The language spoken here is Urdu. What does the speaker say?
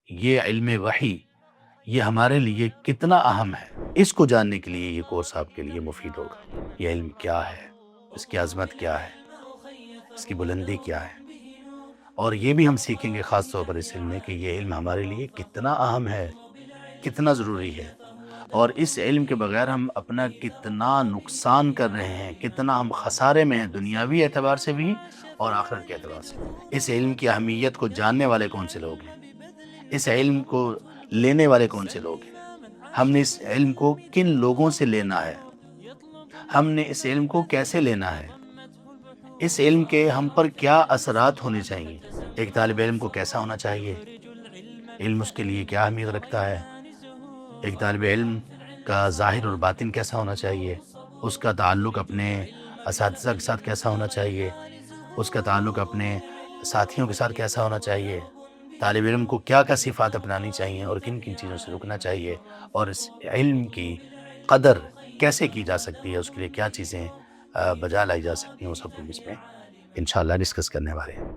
یہ علم وحی یہ ہمارے لیے کتنا اہم ہے، اس کو جاننے کے لیے یہ کورس آپ کے لیے مفید ہوگا۔ یہ علم کیا ہے، اس کی عظمت کیا ہے، اس کی بلندی کیا ہے، اور یہ بھی ہم سیکھیں گے خاص طور پر اس علم میں کہ یہ علم ہمارے لیے کتنا اہم ہے، کتنا ضروری ہے، اور اس علم کے بغیر ہم اپنا کتنا نقصان کر رہے ہیں، کتنا ہم خسارے میں ہیں، دنیاوی اعتبار سے بھی اور آخرت کے اعتبار سے۔ اس علم کی اہمیت کو جاننے والے کون سے لوگ ہیں، اس علم کو لینے والے کون سے لوگ ہیں، ہم نے اس علم کو کن لوگوں سے لینا ہے، ہم نے اس علم کو کیسے لینا ہے، اس علم کے ہم پر کیا اثرات ہونے چاہیے، ایک طالب علم کو کیسا ہونا چاہیے، علم اس کے لیے کیا اہمیت رکھتا ہے، ایک طالب علم کا ظاہر اور باطن کیسا ہونا چاہیے، اس کا تعلق اپنے اساتذہ کے ساتھ کیسا ہونا چاہیے، اس کا تعلق اپنے ساتھیوں کے ساتھ کیسا ہونا چاہیے، طالب علم کو کیا کیا صفات اپنانی چاہیے اور کن کن چیزوں سے رکنا چاہیے، اور اس علم کی قدر کیسے کی جا سکتی ہے، اس کے لیے کیا چیزیں بجا لائی جا سکتی ہیں، وہ سب ہم اس میں انشاءاللہ ڈسکس کرنے والے ہیں۔